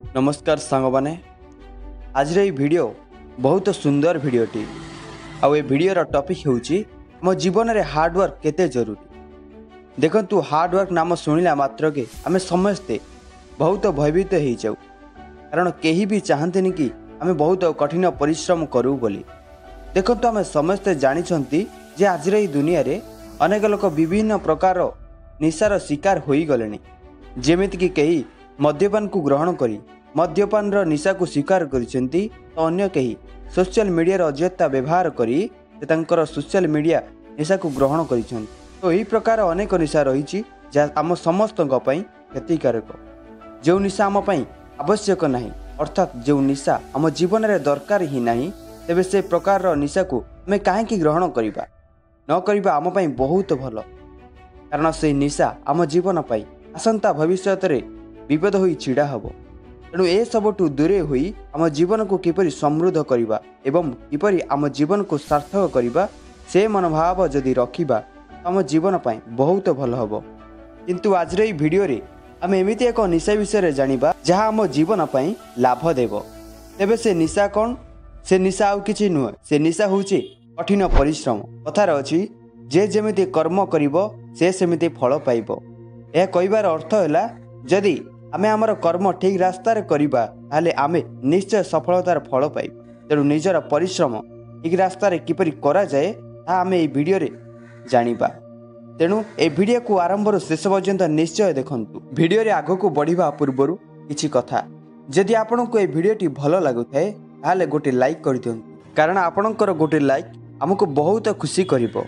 नमस्कार सांग मैंने आज ये वीडियो बहुत सुंदर वीडियोटी आउ ए वीडियोर टॉपिक होउची मो जीवन रे हार्डवर्क केते जरूरी। देखंतु हार्डवर्क नाम शुणिला मात्र के आमे समस्ते बहुत भयभीत हो जाऊ, कारण केही भी चाहते कि आमे बहुत कठिन परिश्रम करूँ बोली। देखंतु आमे समस्ते जानिछंती जे आज रे दुनिया रे अनेक लोक विभिन्न प्रकार निशार शिकार होई गलेनी। जेमिति कि कहीं मद्यपान को ग्रहण करी मद्यपान निशा को स्वीकार करिसेंती, तो अन्य कहीं सोशल मीडिया अजयता व्यवहार करी तांकर सोशल मीडिया निशा को ग्रहण करिसेंती। तो यही प्रकार अनेक निशा रही आम समस्त क्षतिकारक। जो निशा आम पई आवश्यक नहीं, अर्थात जो निशा आम जीवन में दरकार ही नहीं, तेबे से प्रकार निशा को आम कहीं ग्रहण करवा न करवा आम पई बहुत भल, कारण से निशा आम जीवन पाई आसंता भविष्य विपद हो छिड़ा हम। तेणु ए सबुठू दूरे हुई आम जीवन को किपरि समृद्ध करवा एवं किपरि आम जीवन को सार्थक करवा, से मनोभाव जदि रखिबा आम जीवन पाई बहुत भल हम। किंतु आज रे वीडियो रे आम एमिति एक निशा विषय जानिबा जहाँ आम जीवन पाई लाभ देव। तेबे से निशा कौन? से निशा आउ किछि नुह, से निशा होउछि कठिन परिश्रम। कथार अछि जे जेमिति कर्म करिवो से सेमिति फल पाइबो। यह कहिबार अर्थ हैला जदि आमे आमर कर्म ठीक रास्तार करिबा ताले आमे निश्चय सफलतार फल पाइबा। तेणु निजर परिश्रम ठीक रास्तार किपरि करा जाए ता आमे ए वीडियो रे जानिबा। तेणु ए वीडियो को आरंभ शेष पर्यंत निश्चय देखंतु। वीडियो रे आगो को बढ़िबा पूर्वरु किछि कथा, जदि आपनको ए वीडियोटी भल लागुथाए ताले गोटे लाइक कर दियंतु, कारण आपनकर गोटे लाइक हमको बहुत खुशी करिवो।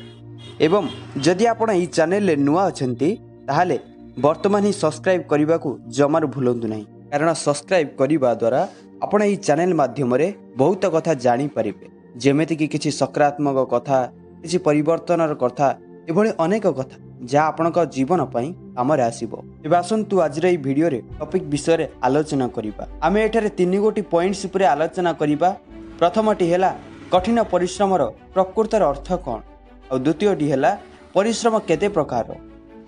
एवं जदि आपण ई चैनल रे नुआ अछंती ताले वर्तमान ही सब्सक्राइब करने को जमार भूलु ना, कारण सब्सक्राइब करने द्वारा आपण यही चैनल माध्यम बहुत कथा जापर, जेमिति कि किसी सकारात्मक कथा, किसी परिवर्तन कथा, एभली अनेक कथा जहाँ आपण जीवन कम आसो। तेज आसतु आज वीडियो रे टॉपिक विषय आलोचना करवा। आम एठारे 3 गोटी पॉइंट्स उपर आलोचना करवा। प्रथमटी है कठिन परिश्रम प्रकृतर अर्थ कौन, और द्वितीयटी है परिश्रम केते प्रकार,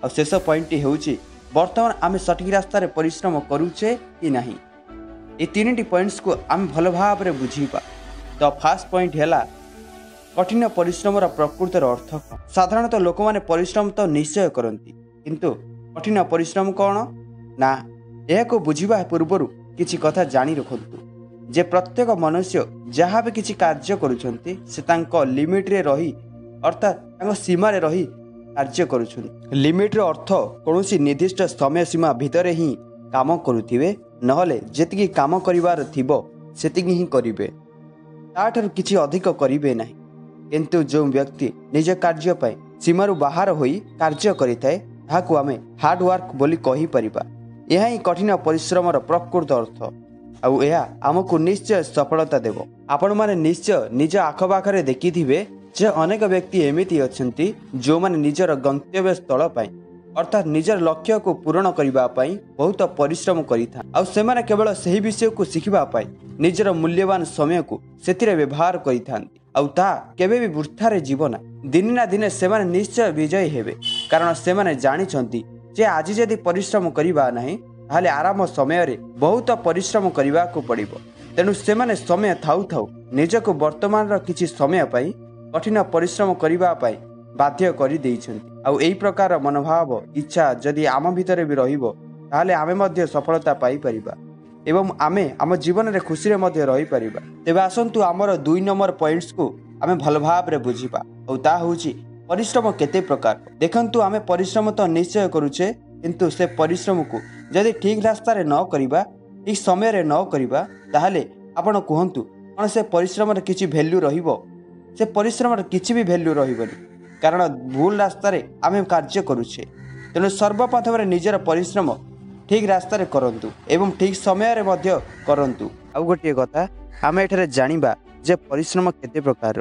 और शेष पॉइंट होउची वर्तमान आम सठिक रास्तार परिश्रम करूचे कि नहीं। ये 3टी पॉइंट्स को आम भल भाव में बुझीबा। तो फास्ट पॉइंट है कठिन परिश्रम प्रकृतर अर्थ कौन। साधारणतः लोक मैंने परिश्रम तो निश्चय करती, किंतु कठिन परिश्रम कौन ना यह को बुझीबा पूर्व किछि कथा जानी रखंतु जे प्रत्येक मनुष्य जहाँ भी किछि कार्य करुछंती से तांको लिमिट रे रही, अर्थात तांको सीमा रे रही कार्य करुछंती। लिमिट रो अर्थ कौनसी निर्दिष्ट समय सीमा भितर ही काम करुथिबे, नहले जेतिकी काम करिवार थिबो सेतिकी ही करिवे, ताठर किछि अधिक करिवे नाही। किंतु जो व्यक्ति निज कार्य पाई सीमारु बाहर होई कार्य करिथाए ताहाकु आमे हार्ड वर्क बोली कहि परिबा। यह ही कठिन परिश्रम प्रकृत अर्थ, आउ यह आमको निश्चय सफलता देव। आपण माने निश्चय निज आखपाखरे देखिथिबे जे अनेक व्यक्ति एमिति अछंती जो माने निजर गंतव्य स्थल पाई, अर्थात निजर लक्ष्य को पूर्ण करिबा पाई बहुत परिश्रम करिथा, आउ सेमाने केवल सही विषय को शिखिबा पाई निजर मूल्यवान समय को सेतिरे व्यवहार करिथांती, आउ ता केबे भी वृथारे जीवना। दिन ना दिन सेमाने निश्चय विजयी हेबे, कारण सेमाने जानिछंती जे आज जदि परिश्रम करिबा नाही ताले आराम समय रे बहुत परिश्रम करिबा को पड़िबो। तेनु सेमाने समय थाउ थाउ निजको वर्तमान रो किछि समय पाई कठिन परिश्रम करिबा पाई बाध्य करि देइछन्ति। आउ एई प्रकार मनोभाव इच्छा जदि आम भितर भी रहिबो ताले आमे मध्य सफलता पाई परिबा एवं आमे आम जीवन रे खुशी रे मध्य रहि परिबा। तेबे आसंतु हमर 2 नंबर पॉइंट्स को आमे भल भाव रे बुझिबा, और ता होउची परिश्रम केते प्रकार। देखंतु आमे परिश्रम तो निश्चय करूचे, किंतु से परिश्रम को जदि ठीक रास्ता रे न करिबा, ठीक समय रे न करिबा, ताहाले आपण कहंतु कोन से परिश्रम रे किछि वैल्यू रहिबो? से परिश्रम किसी भी वैल्यू रही, कारण भूल रास्तार आम कार्य करुचे। तेणु सर्वप्रथम निजर परिश्रम ठीक रास्तार करंतु एवं ठीक समय रे मध्य करंतु। आउ गोटे कथा आम एठारे जानिबा जे परिश्रम केते प्रकार।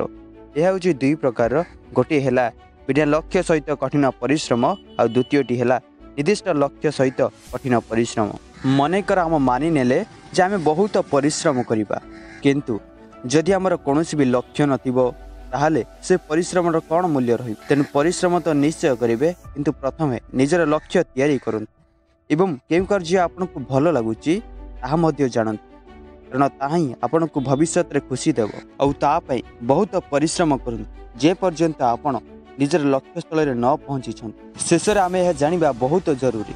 यह होची 2 प्रकार। गोटे हैला बिना लक्ष्य सहित कठिन परिश्रम, और द्वितीयटी हैला निर्दिष्ट लक्ष्य सहित कठिन परिश्रम। मनेकर आम मानि नेले जे आम बहुत परिश्रम करिबा, किंतु जदि आमर कौनसी भी लक्ष्य नथिबो ताहले से परिश्रम कौन मूल्य रही। तेणु परिश्रम तो निश्चय करेंगे, किंतु प्रथमे निजर लक्ष्य तैयारी करंतु एवं केउ कार्य आपको भल लगुच ତାହା ମଧ୍ୟ ଜାଣନ୍ତୁ, କାରଣ ତାହା ହିଁ ଆପଣଙ୍କୁ ଭବିଷ୍ୟତରେ ଖୁସି ଦେବ। ଆଉ ତା ପାଇଁ ବହୁତ ପରିଶ୍ରମ କରନ୍ତୁ ଯେ ପର୍ଯ୍ୟନ୍ତ ଆପଣ ନିଜର ଲକ୍ଷ୍ୟସ୍ଥଳରେ ନ ପହଞ୍ଚିଛନ୍ତି। ଶେଷରେ ଆମେ ଏହା ଜାଣିବା ବହୁତ ଜରୁରୀ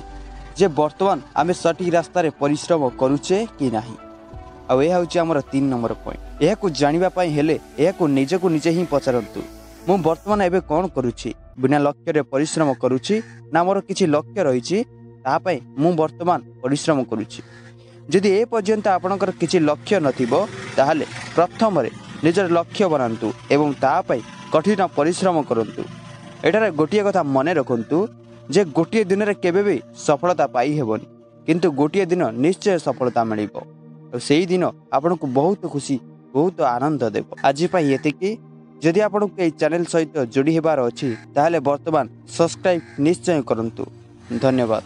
ଯେ ବର୍ତ୍ତମାନ ଆମେ ସଠିକ୍ ରାସ୍ତାରେ ପରିଶ୍ରମ କରୁଛେ କି ନାହିଁ। ଆଉ ଏହା ହେଉଛି ଆମର 3 ନମ୍ବର ପଏଣ୍ଟ। ଏହାକୁ ଜାଣିବା ପାଇଁ ହେଲେ ଏହାକୁ ନିଜକୁ ନିଜେ ହିଁ ପଚାରନ୍ତୁ, ମୁଁ ବର୍ତ୍ତମାନ ଏବେ କ'ଣ କରୁଛି? ବିନା ଲକ୍ଷ୍ୟରେ ପରିଶ୍ରମ କରୁଛି ନା ମୋର କିଛି ଲକ୍ଷ୍ୟ ରହିଛି ତାହା ପାଇଁ ମୁଁ ବର୍ତ୍ତମାନ ପରିଶ୍ରମ କରୁଛି? ଯଦି ଏ ପର୍ଯ୍ୟନ୍ତ ଆପଣଙ୍କର କିଛି ଲକ୍ଷ୍ୟ ନଥିବ ତାହେଲେ ପ୍ରଥମରେ ନିଜର ଲକ୍ଷ୍ୟ ବନାନ୍ତୁ ଏବଂ ତା ପାଇଁ କଠିନ ପରିଶ୍ରମ କରନ୍ତୁ। ଏଠାରେ ଗୋଟିଏ କଥା ମନେ ରଖନ୍ତୁ ଯେ ଗୋଟିଏ ଦିନରେ କେବେ ବି ସଫଳତା ପାଇ ହେବନି, କିନ୍ତୁ ଗୋଟିଏ ଦିନ ନିଶ୍ଚୟ ସଫଳତା ମିଳିବ। ଆଉ ସେହି ଦିନ ଆପଣଙ୍କୁ ବହୁତ ଖୁସି, ବହୁତ ଆନନ୍ଦ ଦେବ। ଆଜି ପାଇଁ ଏତିକି। ଯଦି ଆପଣଙ୍କୁ ଏହି ଚ୍ୟାନେଲ ସହିତ ଯୋଡ଼ି ହେବାର ଅଛି ତାହେଲେ ବର୍ତ୍ତମାନ ସବସ୍କ୍ରାଇବ୍ ନିଶ୍ଚୟ କରନ୍ତୁ। ଧନ୍ୟବାଦ।